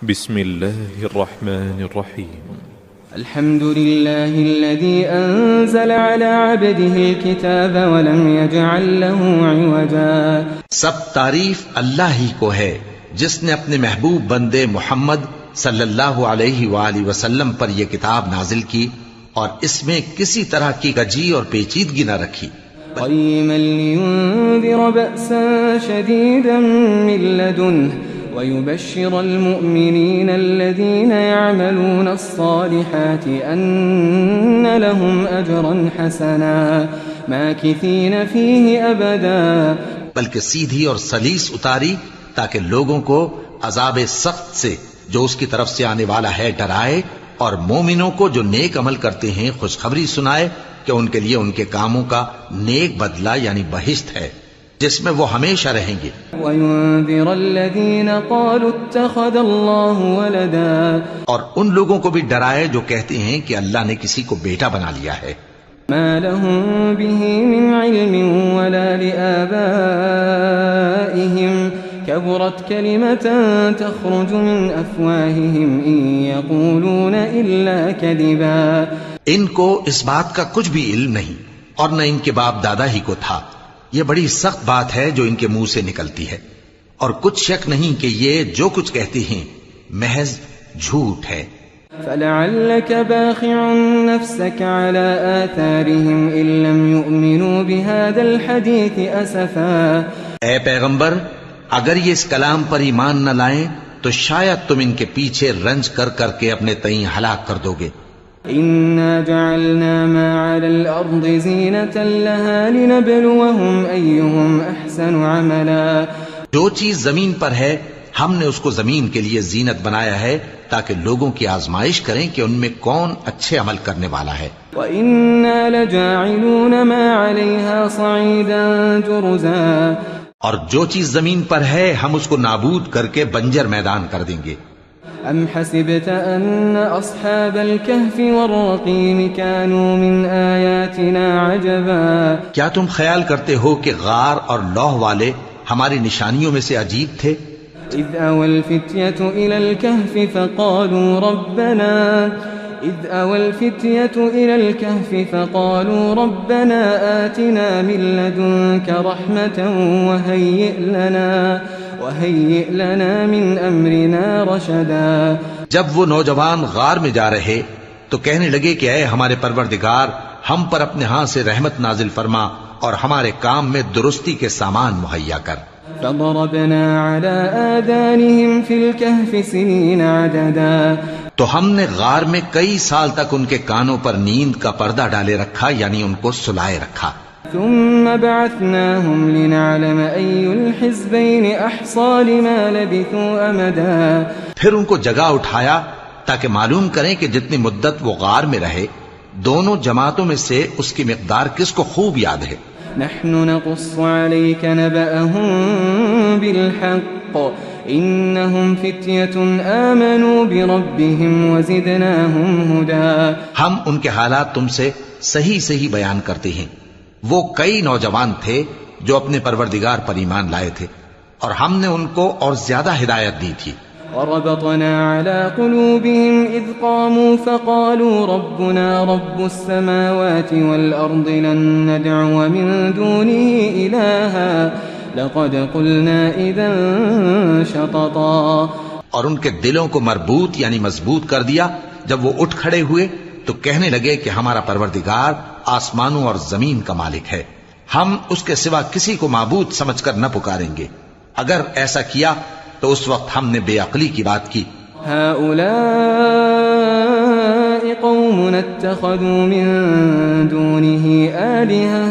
بسم الله الرحمن الرحيم. الحمد لله الذي أنزل على عبده الكتاب ولم يجعل له عوجا. سب تعریف اللہ ہی کو ہے جس نے اپنے محبوب بندے محمد صلی اللہ علیہ وآلہ وسلم پر یہ کتاب نازل کی اور اس میں کسی طرح کی کجی اور پیچیدگی نہ رکھی. قيما لينذر بأسا شديدا من لدنه ويبشر المؤمنين الذين يعملون الصالحات أن لهم أجرا حسنا ماكثين فيه أبدا. بلکہ سیدھی اور سلیس اتاری تاکہ لوگوں کو عذاب سخت سے جو اس کی طرف سے آنے والا ہے ڈرائے، اور مومنوں کو جو نیک عمل کرتے ہیں خوشخبری سنائے کہ ان کے لیے ان کے کاموں کا نیک بدلہ یعنی بہشت ہے جس میں وہ ہمیشہ رہیں گے. وَيُنذِرَ الَّذِينَ قَالُوا اتَّخَذَ اللَّهُ وَلَدًا. اور ان لوگوں کو بھی ڈرائے جو کہتے ہیں کہ اللہ نے کسی کو بیٹا بنا لیا ہے. مَا لَهُم بِهِ مِنْ عِلْمٍ وَلَا لِآبَائِهِمْ كَبُرَتْ كَلِمَةً تَخْرُجُ مِنْ أَفْوَاهِهِمْ إِنْ يَقُولُونَ إِلَّا كَذِبًا. ان کو اس بات کا کچھ بھی علم نہیں اور نہ ان کے باپ دادا ہی کو تھا. یہ بڑی سخت بات ہے جو ان کے منہ سے نکلتی ہے، اور کچھ شک نہیں کہ یہ جو کچھ کہتے ہیں محض جھوٹ ہے. فَلَعَلَّكَ بَاخِعٌ نَفْسَكَ عَلَىٰ آثَارِهِمْ إِن لَّمْ يُؤْمِنُوا بِهَٰذَا الْحَدِيثِ أَسَفًا. اے پیغمبر، اگر یہ اس کلام پر ایمان نہ لائیں تو شاید تم ان کے پیچھے رنج کر کر کے اپنے تئیں ہلاک کر دو گے. إِنَّا جَعَلْنَا مَا عَلَى الْأَرْضِ زِينَةً لَهَا لِنَبْلُوَهُمْ أَيُّهُمْ أَحْسَنُ عَمَلًا. جو چیز زمین پر ہے ہم نے اس کو زمین کے لیے زینت بنایا ہے تاکہ لوگوں کی آزمائش کریں کہ ان میں کون اچھے عمل کرنے والا ہے. وَإِنَّا لَجَاعِلُونَ مَا عَلَيْهَا صَعِيدًا جُرُزًا. اور جو چیز زمین پر ہے ہم اس کو نابود کر کے بنجر میدان کر دیں گے. أَمْ حَسِبْتَ أَنَّ أَصْحَابَ الْكَهْفِ وَالرَّقِيمِ كَانُوا مِنْ آيَاتِنَا عَجَبًا. کیا تم خیال کرتے ہو کہ غار اور لوح والے ہماری نشانیوں میں سے عجیب تھے؟ إِذْ أَوَى الْفِتْيَةُ إِلَى الْكَهْفِ فَقَالُوا رَبَّنَا آتِنَا مِن لَّدُنكَ رَحْمَةً وَهَيِّئْ لَنَا مِنْ أَمْرِنَا رَشَدًا. جب وہ نوجوان غار میں جا رہے تو کہنے لگے کہ اے ہمارے پروردگار، ہم پر اپنے ہاں سے رحمت نازل فرما اور ہمارے کام میں درستی کے سامان مہیا کر. فَضَرَبْنَا عَلَىٰ آذَانِهِمْ فِي الْكَهْفِ سِنِينَ عَدَدًا. تو ہم نے غار میں کئی سال تک ان کے کانوں پر نیند کا پردہ ڈالے رکھا، یعنی ان کو سلائے رکھا. ثم بعثناهم لنعلم أي الحزبين أحصى لما لبثوا أمدا. پھر ان کو جگہ اٹھایا تاکہ معلوم کریں کہ جتنی مدت وہ غار میں رہے دونوں جماعتوں میں سے اس کی مقدار کس کو خوب یاد ہے. نحن نقص عليك نبأهم بالحق إنهم فتية آمنوا بربهم وزدناهم هدى. ہم ان کے حالات تم سے صحیح بیان کرتے ہیں. وہ کئی نوجوان تھے جو اپنے پروردگار پر ایمان لائے تھے اور ہم نے ان کو اور زیادہ ہدایت دی تھی. وربطنا على قلوبهم إذ قاموا فقالوا ربنا رب السماوات والأرض لن ندعو من دونه إلها لقد قلنا إذا شططا. اور ان کے دلوں کو مربوط یعنی مضبوط کر دیا جب وہ اٹھ کھڑے ہوئے تو کہنے لگے کہ ہمارا پروردگار آسمانوں اور زمین کا مالک ہے، ہم اس کے سوا کسی کو معبود سمجھ کر نہ پکاریں گے. اگر ایسا کیا تو اس وقت ہم نے بے عقلی کی بات کی. هؤلاء قوم اتخذوا من دونه آلهة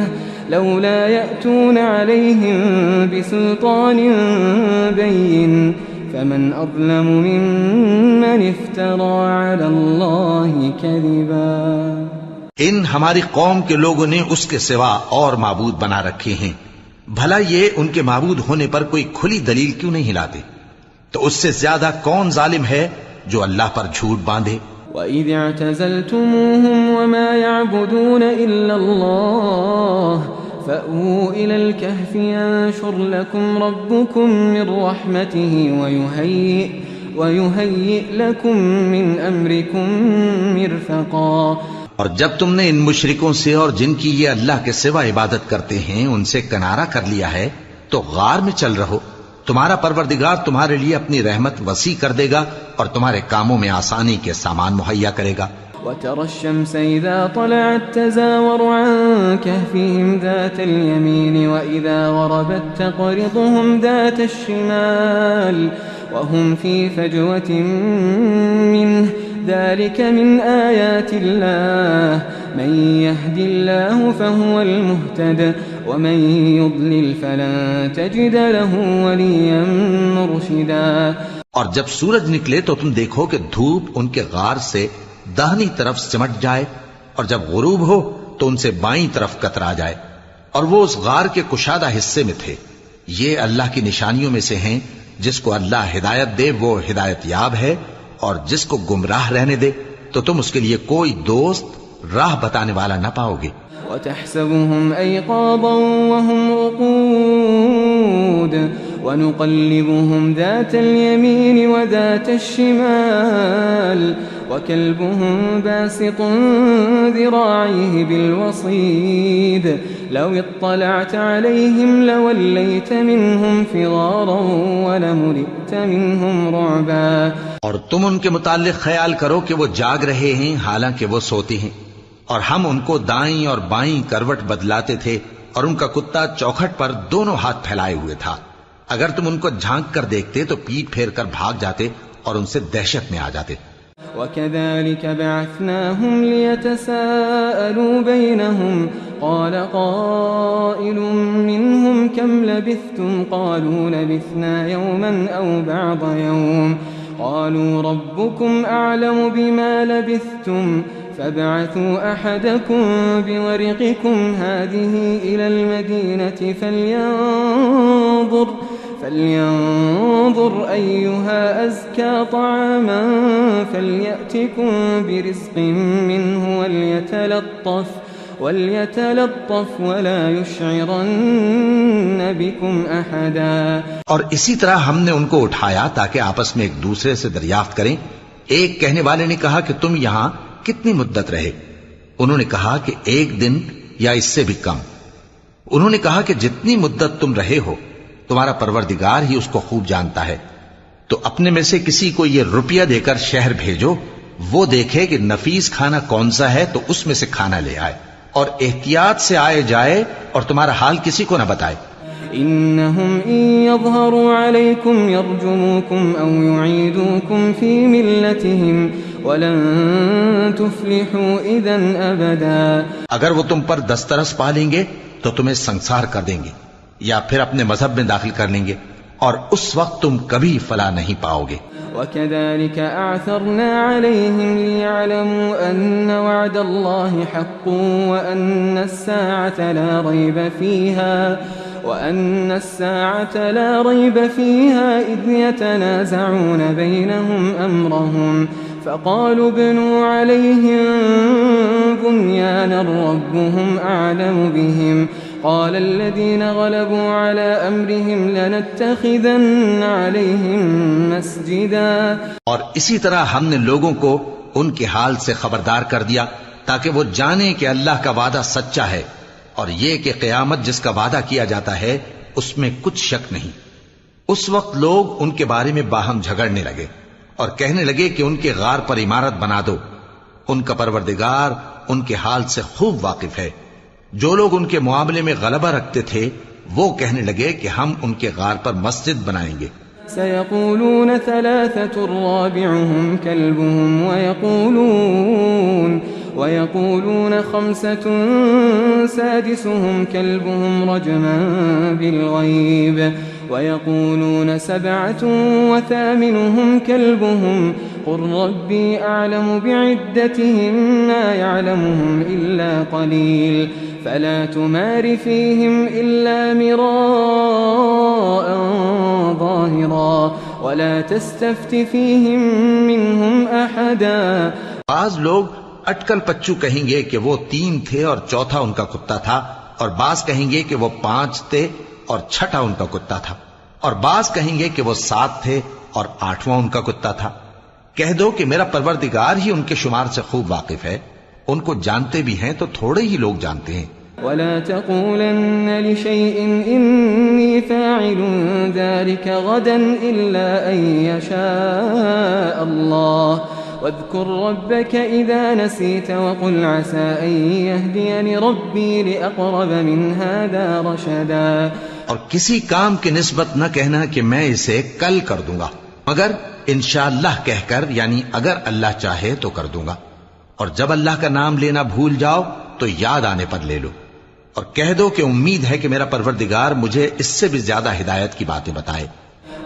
لولا يأتون عليهم بسلطان بين فمن أظلم ممن افترى على الله كذبا. ان ہماری قوم کے لوگوں نے اس کے سوا اور معبود بنا رکھے ہیں، بھلا یہ ان کے معبود ہونے پر کوئی کھلی دلیل کیوں نہیں لاتے؟ تو اس سے زیادہ کون ظالم ہے جو اللہ پر جھوٹ باندھے. وَإِذِ اعْتَزَلْتُمُوهُمْ وَمَا يَعْبُدُونَ إِلَّا اللَّهَ فَأْوُوا إِلَى الْكَهْفِ يَنشُرْ لَكُمْ رَبُّكُمْ مِنْ رَحْمَتِهِ ويهيئ لكم من أمركم مرفقا۔ اور جب تم نے ان مشرکوں سے اور جن کی یہ اللہ کے سوا عبادت کرتے ہیں ان سے کنارہ کر لیا ہے تو غار میں چل رہو، تمہارا پروردگار تمہارے لیے اپنی رحمت وسیع کر دے گا اور تمہارے کاموں میں آسانی کے سامان مہیا کرے گا۔ وترى الشمس إذا طلعت تزاور عن كهفهم ذات اليمين وإذا غربت تقرضهم ذات الشمال وهم في فجوة منه ذلك من آيات الله من يهد الله فهو المهتد ومن يضلل فلن تجد له وليا مرشدا۔ اور جب سورج نکلے تو تم دیکھو کہ دھوپ ان کے غار سے داہنی طرف سمٹ جائے اور جب غروب ہو تو ان سے بائیں طرف کترا جائے، اور وہ اس غار کے کشادہ حصے میں تھے۔ یہ اللہ کی نشانیوں میں سے ہیں، جس کو اللہ ہدایت دے وہ ہدایت یاب ہے، اور جس کو گمراہ رہنے دے تو تم اس کے لیے کوئی دوست راہ بتانے والا نہ پاؤ گے۔ وتحسبهم أيقاظا وهم رقود ونقلبهم ذات اليمين وذات الشمال وكلبهم باسط ذراعيه بالوصيد لو اطلعت عليهم لوليت منهم فرارا ولملئت منهم رعبا۔ اور تم ان کے متعلق خیال کرو کہ وہ جاگ رہے ہیں حالانکہ وہ سوتے ہیں، اور ہم ان کو دائیں اور بائیں کروٹ بدلاتے تھے، اور ان کا کتا چوکھٹ پر دونوں ہاتھ پھیلائے ہوئے تھا۔ اگر تم ان کو جھانک کر دیکھتے تو پیٹ پھیر کر بھاگ جاتے اور ان سے دہشت میں آ جاتے۔ وَكَذَلِكَ بَعَثْنَاهُمْ لِيَتَسَاءَلُوا بَيْنَهُمْ قَالَ قَائِلٌ مِّنْهُمْ كَمْ لَبِثْتُمْ قَالُوا لَبِثْنَا يَوْمًا أَوْ بَعْضَ يَوْمٍ قالوا ربكم أعلم بما لبثتم فابعثوا أحدكم بورقكم هذه إلى المدينة فلينظر أيها أزكى طعاما فليأتكم برزق منه وليتلطف ولا يشعرن بكم أحدا۔ اور اسی طرح ہم نے ان کو اٹھایا تاکہ آپس میں ایک دوسرے سے دریافت کریں۔ ایک کہنے والے نے کہا کہ تم یہاں کتنی مدت رہے؟ انہوں نے کہا کہ 1 دن یا اس سے بھی کم۔ انہوں نے کہا کہ جتنی مدت تم رہے ہو تمہارا پروردگار ہی اس کو خوب جانتا ہے، تو اپنے میں سے کسی کو یہ روپیہ دے کر شہر بھیجو، وہ دیکھے کہ نفیس کھانا کون سا ہے تو اس میں سے کھانا لے آئے، اور احتیاط سے آئے جائے اور تمہارا حال کسی کو نہ بتائے۔ إنهم إن يظهروا عليكم يرجموكم أو يعيدوكم في ملتهم ولن تفلحوا إذا أبدا۔ اگر وہ تم پر دسترس پا لیں گے تو تمہیں سنسار کر دیں گے یا پھر اپنے مذہب میں داخل کر لیں گے، اور اس وقت تم کبھی فلاح نہیں پاؤ گے۔ وكذلك أعثرنا عليهم ليعلموا أن وعد الله حق وأن الساعة لا ريب فيها إذ يتنازعون بينهم أمرهم فقالوا ابنوا عليهم بنيانا ربهم أعلم بهم قال الذين غلبوا على أمرهم لنتخذن عليهم مسجدا۔ اور اسی طرح ہم نے لوگوں کو ان کے حال سے خبردار کر دیا تاکہ وہ جانیں کہ اللہ کا وعدہ سچا ہے، اور یہ کہ قیامت جس کا وعدہ کیا جاتا ہے اس میں کچھ شک نہیں۔ اس وقت لوگ ان کے بارے میں باہم جھگڑنے لگے اور کہنے لگے کہ ان کے غار پر عمارت بنا دو۔ ان کا پروردگار ان کے حال سے خوب واقف ہے۔ جو لوگ ان کے معاملے میں غلبہ رکھتے تھے وہ کہنے لگے کہ ہم ان کے غار پر مسجد بنائیں گے۔ سيقولون 3 رابعهم كلبهم ويقولون 5 سادسهم كلبهم رجما بالغيب ويقولون 7 وثامنهم كلبهم قل ربي أعلم بعدتهم ما يعلمهم إلا قليل فلا تمار فيهم إلا مراء ظاهرا ولا تستفت فيهم منهم أحدا۔ بعض لوگ اٹکل پچو کہیں گے کہ وہ 3 تھے اور چوتھا ان کا کتا تھا، اور بعض کہیں گے کہ وہ 5 تھے اور چھٹا ان کا کتا تھا، اور بعض کہیں گے کہ وہ 7 تھے اور 8واں ان کا کتا تھا۔ کہہ دو کہ میرا پروردگار ہی ان کے شمار سے خوب واقف ہے، ان کو جانتے بھی ہیں تو تھوڑے ہی لوگ جانتے ہیں۔ ولا تقولن لشيء إني فاعل ذلك غدا إلا أن يشاء الله واذكر ربك إذا نسيت وقل عسى أن يهديني ربي لأقرب من هذا رشدا۔ اور کسی کام کی نسبت نہ کہنا کہ میں اسے کل کر دوں گا، مگر انشاءاللہ کہہ کر، یعنی اگر اللہ چاہے تو کر دوں گا، اور جب اللہ کا نام لینا بھول جاؤ تو یاد آنے پر لے لو، اور کہہ دو کہ امید ہے کہ میرا پروردگار مجھے اس سے بھی زیادہ ہدایت کی باتیں بتائے۔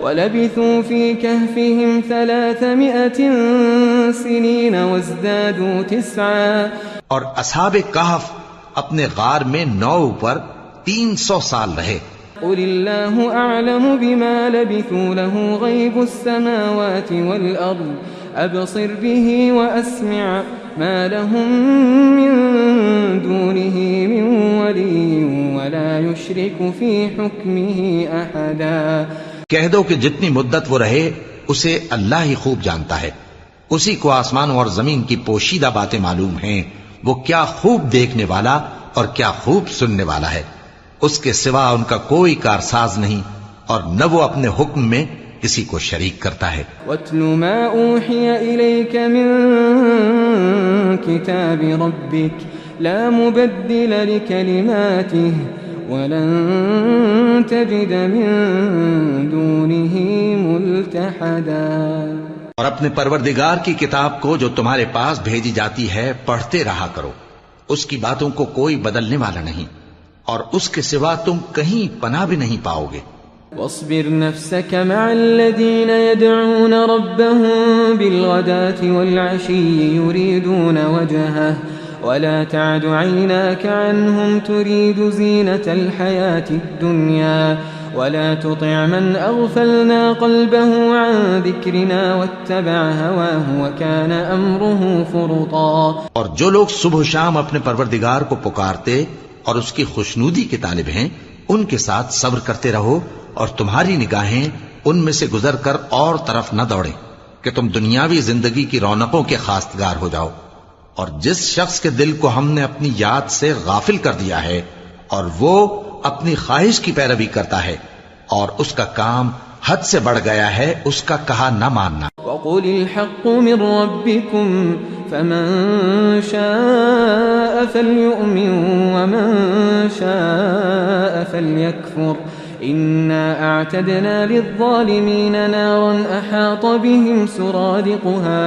وَلَبِثُوا فِي كَهْفِهِمْ 300 سِنِينَ وَازْدَادُوا 9۔ اور اصحاب کہف اپنے غار میں 9 پر 300 سال رہے۔ قُلِ اللَّهُ أَعْلَمُ بِمَا لَبِثُوا لَهُ غَيْبُ السَّمَاوَاتِ وَالْأَرْضِ أَبْصِرْ بِهِ وَأَسْمِعْ مَا لَهُم مِّن دُونِهِ مِن وَلِيٍّ وَلَا يُشْرِكُ فِي حُكْمِهِ أَحَدًا۔ کہہ دو کہ جتنی مدت وہ رہے اسے اللہ ہی خوب جانتا ہے، اسی کو آسمانوں اور زمین کی پوشیدہ باتیں معلوم ہیں، وہ کیا خوب دیکھنے والا اور کیا خوب سننے والا ہے، اس کے سوا ان کا کوئی کارساز نہیں، اور نہ وہ اپنے حکم میں کسی کو شریک کرتا ہے۔ وَاتْلُ مَا أُوحِيَ إِلَيْكَ مِن كِتَابِ رَبِّكَ لَا مُبَدِّلَ لِكَلِمَاتِهِ وَلَن تَجِدَ مِن دُونِهِ مُلْتَحَدًا۔ اور اپنے پروردگار کی کتاب کو جو تمہارے پاس بھیجی جاتی ہے پڑھتے رہا کرو، اس کی باتوں کو کوئی بدلنے والا نہیں، اور اس کے سوا تم کہیں پناہ بھی نہیں پاؤ گے۔ واصبر نفسك مع الذين يدعون ربهم بالغداة والعشي يريدون وجهه ولا تعد عيناك عنهم تريد زينة الحياة الدنيا ولا تطع من أغفلنا قلبه عن ذكرنا واتبع هواه وكان أمره فرطا۔ اور جو لوگ صبح و شام اپنے پروردگار کو پکارتے اور اس کی خوشنودی کے طالب ہیں، ان کے ساتھ صبر کرتے رہو، اور تمہاری نگاہیں ان میں سے گزر کر اور طرف نہ دوڑیں کہ تم دنیاوی زندگی کی رونقوں کے خواستگار ہو جاؤ۔ اور جس شخص کے دل کو ہم نے اپنی یاد سے غافل کر دیا ہے اور وہ اپنی خواہش کی پیروی کرتا ہے اور اس کا کام حد سے بڑھ گیا ہے، اس کا کہا نہ ماننا۔ وَقُلِ الْحَقُّ مِن رَّبِّكُمْ فَمَن شَاءَ فَلْيُؤْمِن وَمَن شَاءَ فَلْيَكْفُرْ إِنَّا أَعْتَدْنَا لِلظَّالِمِينَ نَارًا أَحَاطَ بِهِمْ سُرَادِقُهَا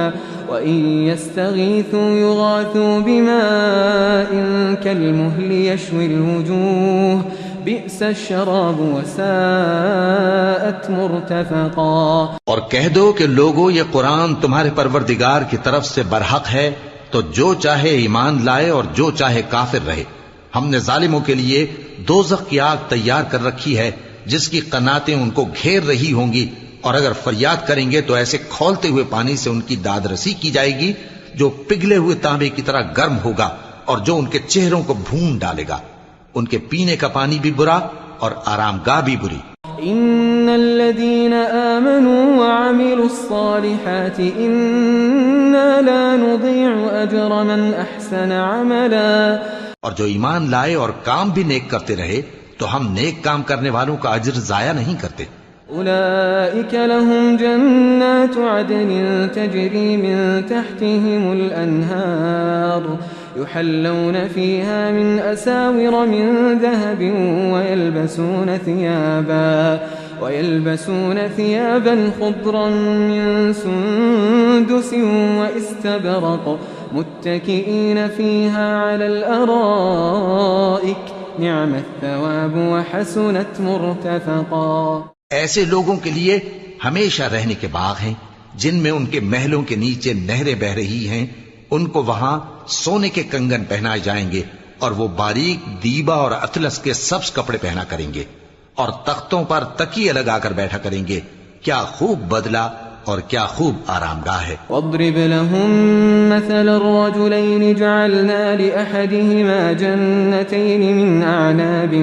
وَإِن يَسْتَغِيثُوا يُغَاثُوا بِمَاءٍ كَالْمُهْلِ يَشْوِي الْوُجُوهَ بِئْسَ الشَّرَابُ وَسَاءَتْ مُرْتَفَقًا۔ اور کہہ دو کہ لوگو یہ قرآن تمہارے پروردگار کی طرف سے برحق ہے، تو جو چاہے ایمان لائے اور جو چاہے کافر رہے۔ ہم نے ظالموں کے لیے دوزخ کی آگ تیار کر رکھی ہے جس کی قناتیں ان کو گھیر رہی ہوں گی، اور اگر فریاد کریں گے تو ایسے کھولتے ہوئے پانی سے ان کی داد رسی کی جائے گی جو پگھلے ہوئے تانبے کی طرح گرم ہوگا اور جو ان کے چہروں کو بھون ڈالے گا۔ ان کے پینے کا پانی بھی برا اور آرام گاہ بھی بری۔ ان الذين آمنوا وعملوا الصالحات انا لا نضيع اجر من احسن عملا۔ اور جو ایمان لائے اور کام بھی نیک کرتے رہے تو ہم نیک کام کرنے والوں کا اجر ضائع نہیں کرتے۔ أولئك لهم جنات عدن تجري من تحتهم الأنهار يحلون فيها من أساور من ذهب ويلبسون ثيابا خضرا من سندس واستبرق متكئين فيها على الأرائك نعم الثواب وحسنت مرتفقا۔ ایسے لوگوں کے لیے ہمیشہ رہنے کے باغ ہیں جن میں ان کے محلوں کے نیچے نہریں بہ رہی ہیں، ان کو وہاں سونے کے کنگن پہنائے جائیں گے اور وہ باریک دیبا اور اطلس کے سبز کپڑے پہنا کریں گے اور تختوں پر تکیے لگا کر بیٹھا کریں گے۔ کیا خوب بدلہ اور کیا خوب آرام گاہ ہے۔ واضرب لهم مثل الرجلين جعلنا لأحدهما جنتين من أعناب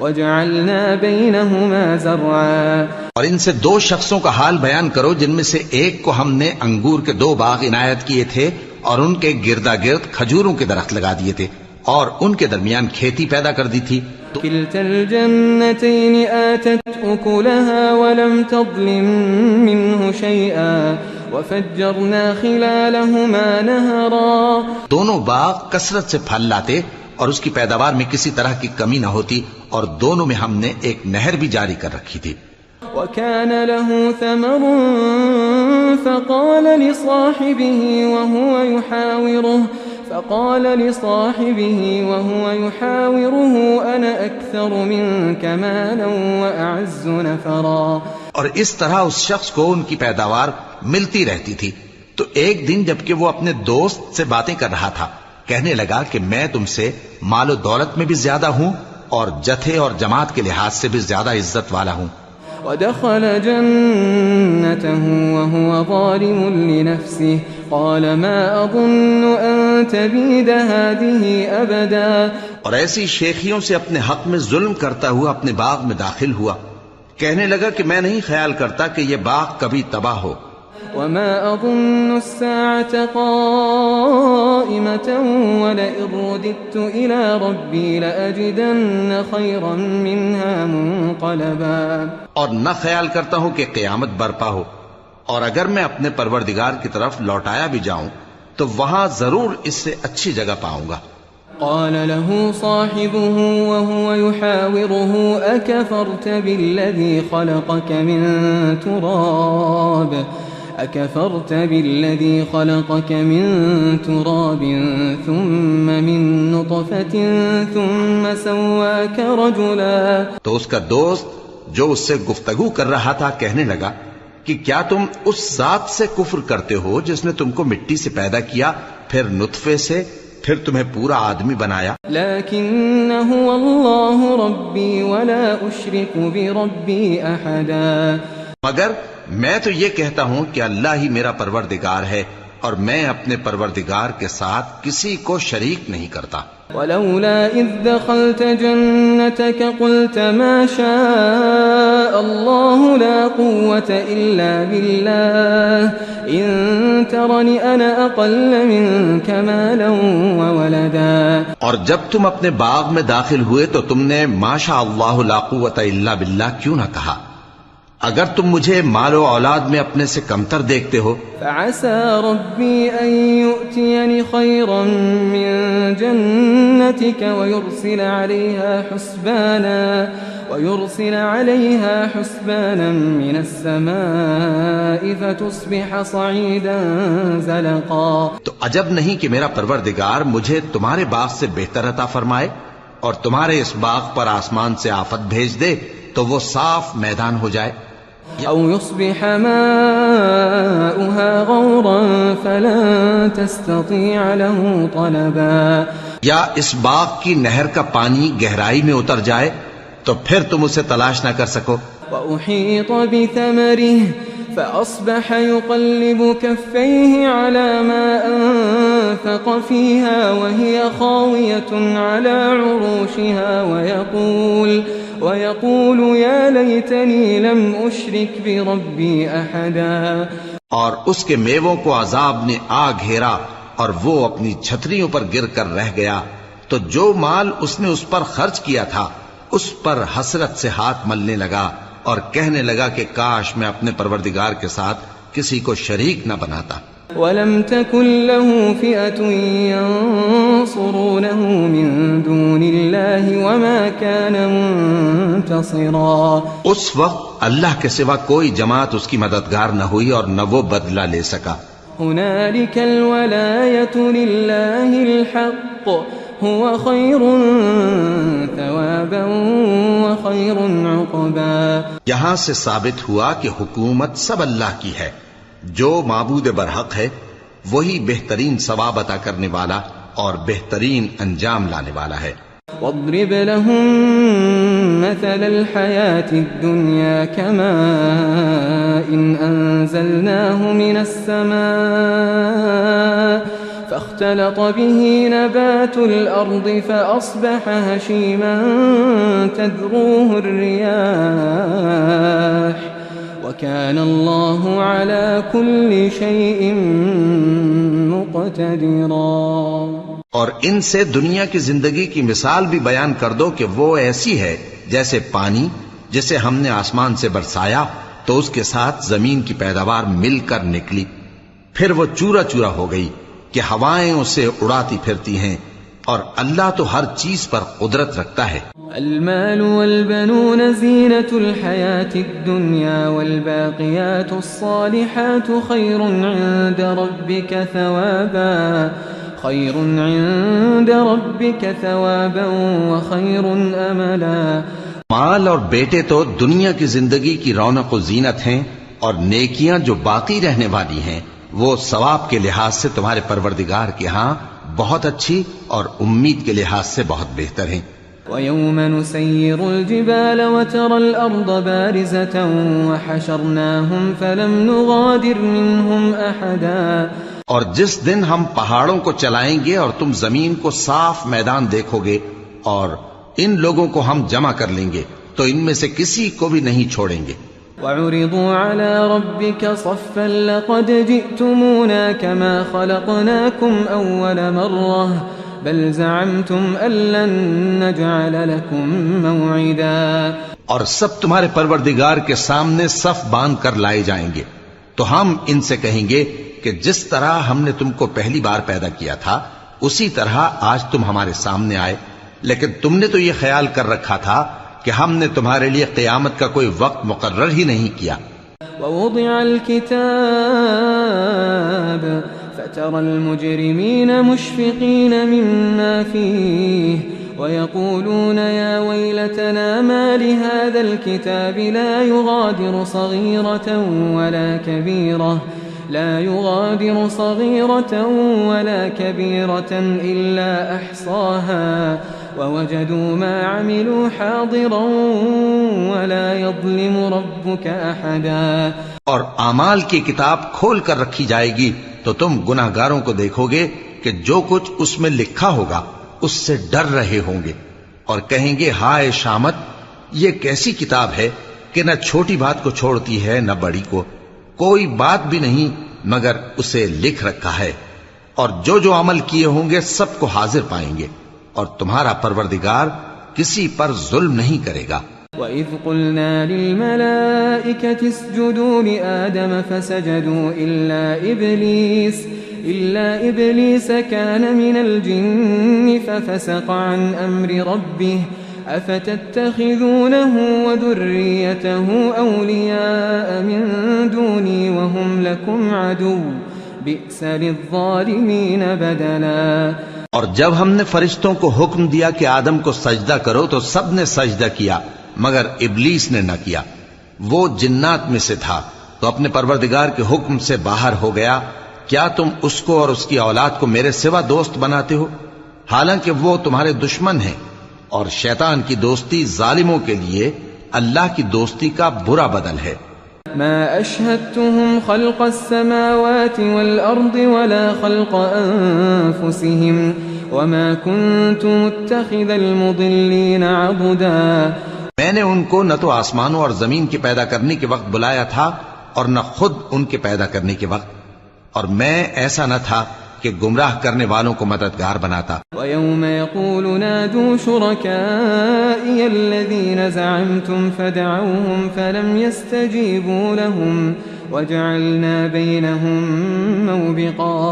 وجعلنا بينهما زرعا اور ان سے دو شخصوں کا حال بیان کرو جن میں سے ایک کو ہم نے انگور کے 2 باغ عنایت کیے تھے اور ان کے گردا گرد کھجوروں کے درخت لگا دیے تھے اور ان کے درمیان کھیتی پیدا کر دی تھی. كلتا الجنتين آتت أكلها ولم تظلم منه شيئا وفجرنا خلالهما نهرا. دونوں باغ کثرت سے پھل لاتے اور اس کی پیداوار میں کسی طرح کی کمی نہ ہوتی اور دونوں میں ہم نے ایک نہر بھی جاری کر رکھی تھی. وكان له ثمر فقال لصاحبه وهو يحاوره أنا أكثر منك مالا وأعز نفرا. اور اس طرح اس شخص کو ان کی پیداوار ملتی رہتی تھی. تو ایک دن جبکہ وہ اپنے دوست سے باتیں کر رہا تھا کہنے لگا کہ میں تم سے مال و دولت میں بھی زیادہ ہوں اور جتھے اور جماعت کے لحاظ سے بھی زیادہ عزت والا ہوں. ودخل جنته وهو ظالم لنفسه قال ما أظن أن تبيد هذه أبدا. اور ایسی شیخیوں سے اپنے حق میں ظلم کرتا ہوا اپنے باغ میں داخل ہوا کہنے لگا کہ میں نہیں خیال کرتا کہ یہ باغ کبھی تباہ ہو. وما أظن الساعة قائمة ولئن رددت إلى ربي لأجدن خيرا منها منقلبا. اور نہ خیال کرتا ہوں کہ قیامت برپا ہو اور اگر میں اپنے پروردگار کی طرف لوٹایا بھی جاؤں تو وہاں ضرور اس سے اچھی جگہ پاؤں گا. قال له صاحبه وهو يحاوره أكفرت بالذي خلقك من تراب ثم من نطفة ثم سواك رجلا. تو اس کا دوست جو اس سے گفتگو کر رہا تھا کہنے لگا کہ کیا تم اس ذات سے کفر کرتے ہو جس نے تم کو مٹی سے پیدا کیا پھر نطفے سے پھر تمہیں پورا آدمی بنایا. لیکن هو اللہ ربی ولا اشرک بربی احدا. مگر میں تو یہ کہتا ہوں کہ اللہ ہی میرا پروردگار ہے اور میں اپنے پروردگار کے ساتھ کسی کو شریک نہیں کرتا. ولولا اذ دخلت جنتك قلت ما شاء الله لا قوة الا بالله ان ترني انا اقل منك مالا وولدا. اور جب تم اپنے باغ میں داخل ہوئے تو تم نے ما شاء اللہ لا قوة الا باللہ کیوں نہ کہا؟ اگر تم مجھے مال و اولاد میں اپنے سے کمتر دیکھتے ہو. فعسى ربي ان يؤتيني خيرا من جنتك ويرسل عليها حسبانا من السماء فتصبح صعيدا زلقا. تو عجب نہیں کہ میرا پروردگار مجھے تمہارے باغ سے بہتر عطا فرمائے اور تمہارے اس باغ پر آسمان سے آفت بھیج دے تو وہ صاف میدان ہو جائے. او يصبح ماؤها غورا فلن تستطيع له طلبا. یا اس باغ کی نہر کا پانی گہرائی میں اتر جائے تو پھر تم اسے تلاش نہ کر سکو. وأحيط بثمره فأصبح يقلب كفيه على ما أنفق فيها وهي خاوية على عروشها ويقول يا ليتني لم أشرك بربي أحدا. اور اس کے میووں کو عذاب نے آ گھیرا اور وہ اپنی چھتریوں پر گر کر رہ گیا تو جو مال اس نے اس پر خرچ کیا تھا اس پر حسرت سے ہاتھ ملنے لگا اور کہنے لگا کہ کاش میں اپنے پروردگار کے ساتھ کسی کو شریک نہ بناتا. وَلَمْ تَكُنْ لَهُ فِئَةٌ يَنصُرُونَهُ مِن دُونِ اللَّهِ وَمَا كَانَ مُنْتَصِرًا. اس وقت اللہ کے سوا کوئی جماعت اس کی مددگار نہ ہوئی اور نہ وہ بدلہ لے سکا. هُنَالِكَ الْوَلَايَةُ لِلَّهِ الْحَقِّ هُوَ خَيْرٌ ثَوَابًا وَخَيْرٌ عُقْبًا. یہاں سے ثابت ہوا کہ حکومت سب اللہ کی ہے. جو معبود برحق ہے وہی بہترین ثواب عطا کرنے والا اور بہترین انجام لانے والا ہے. واضرب لهم مثل الحياة الدنيا كماء أنزلناه من السماء فاختلط به نبات الأرض فأصبح هشيما تذروه الرياح وكان الله على كل شيء مقتدرا۔ اور ان سے دنیا کی زندگی کی مثال بھی بیان کر دو کہ وہ ایسی ہے جیسے پانی جسے ہم نے آسمان سے برسایا تو اس کے ساتھ زمین کی پیداوار مل کر نکلی، پھر وہ چورا چورا ہو گئی کہ ہوائیں اسے اڑاتی پھرتی ہیں، اور اللہ تو ہر چیز پر قدرت رکھتا ہے۔ المال والبنون زينة الحياة الدنيا والباقيات الصالحات خير عند ربك ثوابا وخير املا۔ مال اور بیٹے تو دنیا کی زندگی کی رونق و زینت ہیں، اور نیکیاں جو باقی رہنے والی ہیں وہ ثواب کے لحاظ سے تمہارے پروردگار کے ہاں بہت اچھی اور امید کے لحاظ سے بہت بہتر ہیں۔ وَيَوْمَ نُسَيِّرُ الْجِبَالَ وَتَرَى الْأَرْضَ بَارِزَةً وَحَشَرْنَاهُمْ فَلَمْ نُغَادِرْ مِنْهُمْ أَحَدًا۔ اور جس دن ہم پہاڑوں کو چلائیں گے اور تم زمین کو صاف میدان دیکھو گے، اور ان لوگوں کو ہم جمع کر لیں گے تو ان میں سے کسی کو بھی نہیں چھوڑیں گے۔ وَعُرِضُوا عَلَى رَبِّكَ صَفًّا لَقَدْ جِئْتُمُونَا كَمَا خَلَقْنَاكُمْ أَوَّلَ مَرَّةٍ بَلْ زَعَمْتُمْ أَن لَّن نَّجْعَلَ لَكُم مَّوْعِدًا۔ اور سب تمہارے پروردگار کے سامنے صف باندھ کر لائے جائیں گے، تو ہم ان سے کہیں گے کہ جس طرح ہم نے تم کو پہلی بار پیدا کیا تھا اسی طرح آج تم ہمارے سامنے آئے، لیکن تم نے تو یہ خیال کر رکھا تھا کہ ہم نے تمہارے لیے قیامت کا کوئی وقت مقرر ہی نہیں کیا۔ ووضع الكتاب فترى المجرمين مشفقين مما فيه ويقولون يا ويلتنا ما لهذا الكتاب لا يغادر صغيرة ولا كبيرة إلا أحصاها ووجدوا ما عملوا حاضرا ولا يظلم ربك أحدا۔ اور اعمال کی کتاب کھول کر رکھی جائے گی تو تم گناہگاروں کو دیکھو گے کہ جو کچھ اس میں لکھا ہوگا اس سے ڈر رہے ہوں گے، اور کہیں گے ہائے شامت، یہ کیسی کتاب ہے کہ نہ چھوٹی بات کو چھوڑتی ہے نہ بڑی کو، کوئی بات بھی نہیں مگر اسے لکھ رکھا ہے، اور جو جو عمل کیے ہوں گے سب کو حاضر پائیں گے، اور تمہارا پروردگار کسی پر ظلم نہیں کرے گا۔ وَإِذْ قُلْنَا لِلْمَلَائِكَةِ اسْجُدُوا لِآدَمَ فَسَجَدُوا إِلَّا إِبْلِيسَ كَانَ مِنَ الْجِنِّ فَفَسَقَ عَنْ أَمْرِ رَبِّهِ أَفَتَتَّخِذُونَهُ وَذُرِّيَّتَهُ أَوْلِيَاءَ مِن دُونِي وَهُمْ لَكُمْ عَدُوٌّ بِئْسَ لِلظَّالِمِينَ بَدَلًا۔ اور جب ہم نے فرشتوں کو حکم دیا کہ آدم کو سجدہ کرو تو سب نے سجدہ کیا مگر ابلیس نے نہ کیا، وہ جنات میں سے تھا تو اپنے پروردگار کے حکم سے باہر ہو گیا۔ کیا تم اس کو اور اس کی اولاد کو میرے سوا دوست بناتے ہو، حالانکہ وہ تمہارے دشمن ہیں، اور شیطان کی دوستی ظالموں کے لیے اللہ کی دوستی کا برا بدل ہے۔ ما أشهدتهم خلق السماوات والأرض ولا خلق أنفسهم وما كنت متخذ المضلين عضدا۔ میں نے ان کو نہ تو آسمانوں اور زمین کے پیدا کرنے کے وقت بلایا تھا اور نہ خود ان کے پیدا کرنے کے وقت، اور میں ایسا نہ تھا کہ گمراہ کرنے والوں کو مددگار بناتا۔ وَيَوْمَ يَقُولُ نَادُوا شُرَكَائِيَ الَّذِينَ زَعَمْتُمْ فَدَعَوْهُمْ فَلَمْ يَسْتَجِيبُوا لَهُمْ وَجَعَلْنَا بَيْنَهُمْ مَوْبِقًا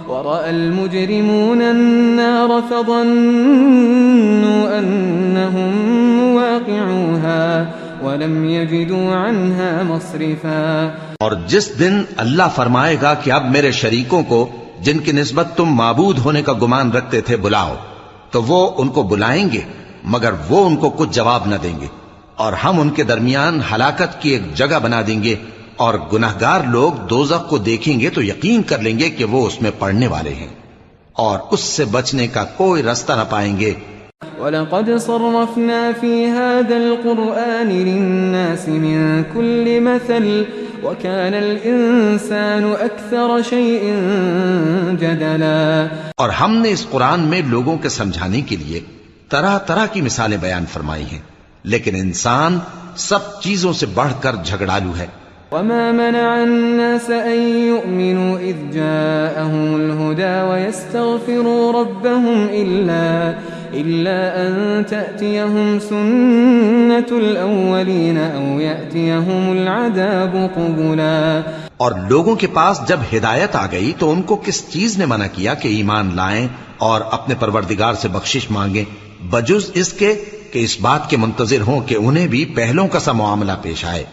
وَرَأَى الْمُجْرِمُونَ النَّارَ فَظَنُّوا أَنَّهُمْ مُوَاقِعُوهَا وَلَمْ يَجِدُوا عَنْهَا مَصْرِفًا۔ اور جس دن اللہ فرمائے گا کہ اب میرے شریکوں کو جن کی نسبت تم معبود ہونے کا گمان رکھتے تھے بلاؤ، تو وہ ان کو بلائیں گے مگر وہ ان کو کچھ جواب نہ دیں گے، اور ہم ان کے درمیان ہلاکت کی ایک جگہ بنا دیں گے، اور گناہگار لوگ دوزخ کو دیکھیں گے تو یقین کر لیں گے کہ وہ اس میں پڑنے والے ہیں، اور اس سے بچنے کا کوئی راستہ نہ پائیں گے۔ وَلَقَدْ صَرَّفْنَا فِي هَذَا الْقُرْآنِ لِلنَّاسِ مِنْ كُلِّ مَثَلٍ وكان الإنسان أكثر شيء جدلا۔ اور ہم نے اس قرآن میں لوگوں کے سمجھانے کے لیے طرح طرح کی مثالیں بیان فرمائی ہیں، لیکن انسان سب چیزوں سے بڑھ کر جھگڑالو ہے۔ وما منع الناس أن يؤمنوا إذ جاءهم الهدى ويستغفروا ربهم إلا أن تأتيهم سنة الأولين أو يأتيهم العذاب قبلا۔ اور لوگوں کے پاس جب ہدایت آ گئی تو ان کو کس چیز نے منع کیا کہ ایمان لائیں اور اپنے پروردگار سے بخشش مانگیں، بجز اس کے کہ اس بات کے منتظر ہوں کہ انہیں بھی پہلوں کا سا معاملہ پیش آئے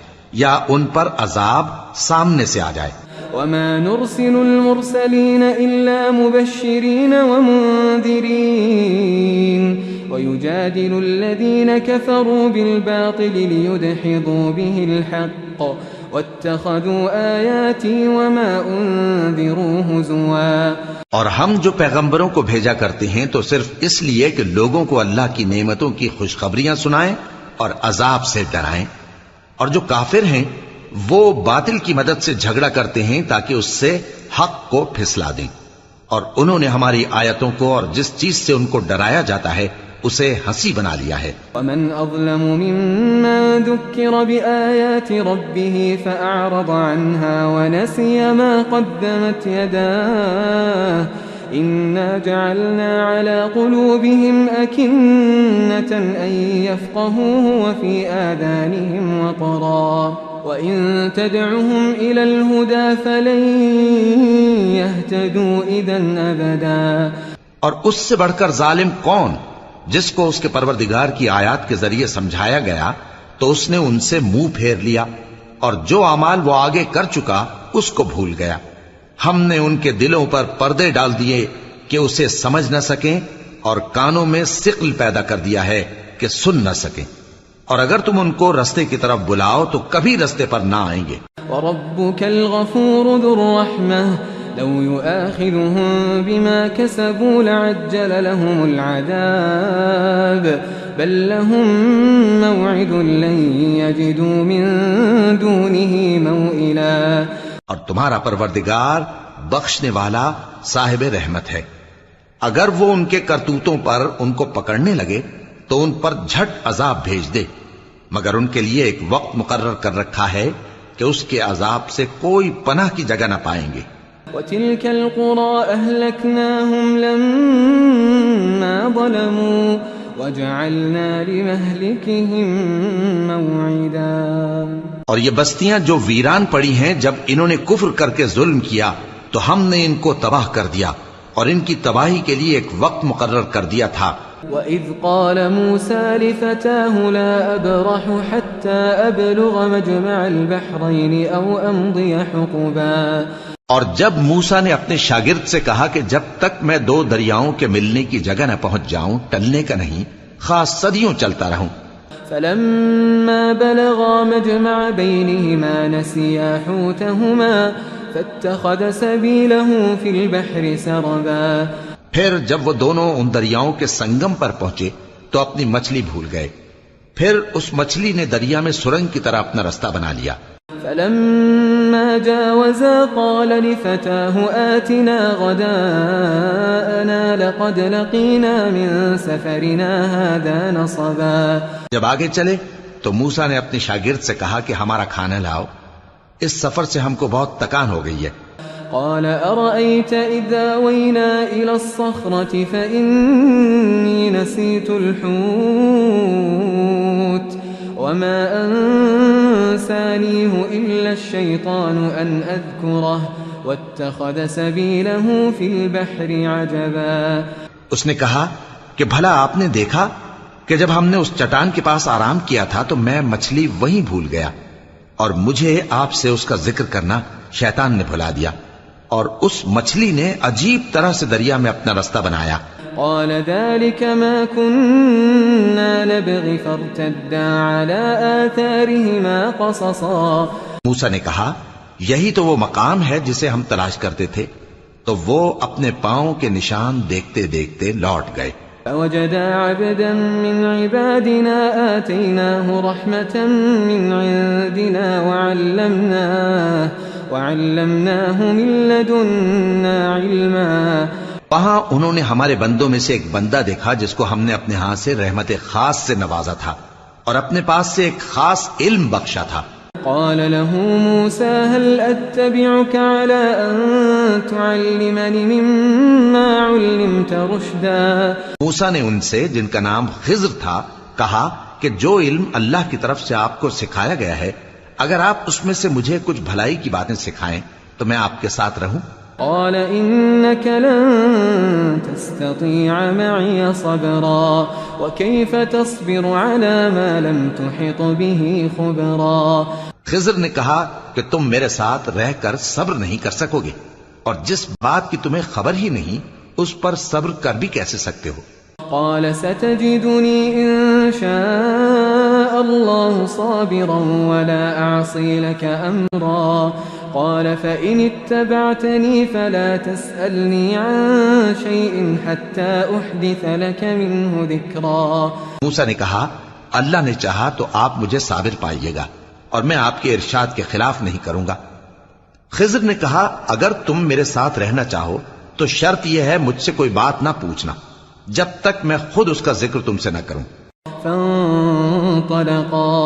یا ان پر عذاب سامنے سے آ جائے۔ وما نرسل المرسلين إلا مبشرين ومنذرين ويجادل الذين كفروا بالباطل ليدحضوا به الحق واتخذوا آياتي وما أنذروا هزوا۔ اور ہم جو پیغمبروں کو بھیجا کرتے ہیں تو صرف اس لیے کہ لوگوں کو اللہ کی نعمتوں کی خوشخبریاں سنائیں اور عذاب سے ڈرائیں، اور جو کافر ہیں وہ باطل کی مدد سے جھگڑا کرتے ہیں تاکہ اس سے حق کو پھسلا دیں، اور انہوں نے ہماری آیتوں کو اور جس چیز سے ان کو ڈرایا جاتا ہے اسے ہنسی بنا لیا ہے۔ ومن أظلم ممن ذكر بآيات ربه فأعرض عنها ونسي ما قدمت يداه إنا جعلنا على قلوبهم أكنة أن يفقهوه وفي آذانهم وقرا وإن تدعهم إلى الهدى فلن يهتدوا إذا أبدا۔ اور اس سے بڑھ کر ظالم کون جس کو اس کے پروردگار کی آیات کے ذریعے سمجھایا گیا تو اس نے ان سے منہ پھیر لیا، اور جو اعمال وہ آگے کر چکا اس کو بھول گیا۔ ہم نے ان کے دلوں پر پردے ڈال دیے کہ اسے سمجھ نہ سکیں، اور کانوں میں ثقل پیدا کر دیا ہے کہ سن نہ سکیں، اور اگر تم ان کو رستے کی طرف بلاؤ تو کبھی رستے پر نہ آئیں گے۔ وَرَبُّكَ الْغَفُورُ ذُو الرَّحْمَةِ لو يؤاخذهم بما كسبوا لعجل لهم العذاب بل لهم موعد لن يجدوا من دونه موئلا۔ اور تمہارا پروردگار بخشنے والا صاحب رحمت ہے، اگر وہ ان کے کرتوتوں پر ان کو پکڑنے لگے تو ان پر جھٹ عذاب بھیج دے، مگر ان کے لیے ایک وقت مقرر کر رکھا ہے کہ اس کے عذاب سے کوئی پناہ کی جگہ نہ پائیں گے۔ وَتِلْكَ الْقُرَىٰ أَهْلَكْنَاهُمْ لَمَّا ظَلَمُوا وَجَعَلْنَا لِمَهْلِكِهِمْ مَوْعِدًا۔ اور یہ بستیاں جو ویران پڑی ہیں جب انہوں نے کفر کر کے ظلم کیا تو ہم نے ان کو تباہ کر دیا اور ان کی تباہی کے لیے ایک وقت مقرر کر دیا تھا۔ وَإِذْ قَالَ مُوسَىٰ لِفَتَاهُ لَا أَبْرَحُ حَتَّىٰ أَبْلُغَ مَجْمَعَ الْبَحْرَيْنِ أَوْ أَمْضِيَ حُقُبًا۔ اور جب موسیٰ نے اپنے شاگرد سے کہا کہ جب تک میں دو دریاؤں کے ملنے کی جگہ نہ پہنچ جاؤں ٹلنے کا نہیں، خاص صدیوں چلتا رہوں۔ فَلَمَّا بَلَغَا مَجْمَعَ بَيْنِهِمَا نَسِيَا حُوتَهُمَا فَاتَّخَذَ سَبِيلَهُ فِي الْبَحْرِ سَرَبًا۔ پھر جب وہ دونوں ان دریاؤں کے سنگم پر پہنچے تو اپنی مچھلی بھول گئے، پھر اس مچھلی نے دریا میں سرنگ کی طرح اپنا رستہ بنا لیا۔ فَلَمَّا جَاوَزَا قَالَ لِفَتَاهُ آتِنَا غَدَاءَنَا لَقَدْ لَقِينَا مِن سَفَرِنَا هَٰذَا نَصَبًا۔ جب آگے چلے تو موسیٰ نے اپنے شاگرد سے کہا کہ ہمارا کھانا لاؤ، اس سفر سے ہم کو بہت تکان ہو گئی ہے۔ قال أرأيت إذا وينا إلى الصخرة فإني نسيت الحوت وما أنسانيه إلا الشيطان أن أذكره واتخذ سبيله في البحر عجبا۔ اس نے کہا کہ بھلا آپ نے دیکھا کہ جب ہم نے اس چٹان کے پاس آرام کیا تھا تو میں مچھلی وہیں بھول گیا، اور مجھے آپ سے اس کا ذکر کرنا شیطان نے بھلا دیا، اور اس مچھلی نے عجیب طرح سے دریا میں اپنا رستہ بنایا۔ قال ذلك ما كنا نبغي فارتدا على آثارهما قصصا۔ موسیٰ نے کہا یہی تو وہ مقام ہے جسے ہم تلاش کرتے تھے، تو وہ اپنے پاؤں کے نشان دیکھتے دیکھتے لوٹ گئے۔ فوجدا عبدا من عبادنا آتيناه رحمة من عندنا وعلمناه من لدنا علما. وہاں انہوں نے ہمارے بندوں میں سے ایک بندہ دیکھا جس کو ہم نے اپنے ہاں سے رحمت خاص سے نوازا تھا اور اپنے پاس سے ایک خاص علم بخشا تھا. قال له موسى هل أتبعك على أن تعلمني مما علمت رشدا. موسیٰ نے ان سے جن کا نام خضر تھا کہا کہ جو علم اللہ کی طرف سے آپ کو سکھایا گیا ہے اگر آپ اس میں سے مجھے کچھ بھلائی کی باتیں سکھائیں تو میں آپ کے ساتھ رہوں. قال إنك لن تستطيع معي صبرا وكيف تصبر على ما لم تحط به خبرا. خضر نے کہا کہ تم میرے ساتھ رہ کر صبر نہیں کر سکو گے اور جس بات کی تمہیں خبر ہی نہیں اس پر صبر کر بھی کیسے سکتے ہو. قال ستجدني إن شاء الله صابرا ولا أعصي لك أمرا. قال فإن اتبعتني فلا تسألني عن شيء حتى أحدث لك منه ذكرا. موسیٰ نے کہا اللہ نے چاہا تو آپ مجھے صابر پائیے گا اور میں آپ کے ارشاد کے خلاف نہیں کروں گا. خضر نے کہا اگر تم میرے ساتھ رہنا چاہو تو شرط یہ ہے مجھ سے کوئی بات نہ پوچھنا جب تک میں خود اس کا ذکر تم سے نہ کروں. فانطلقا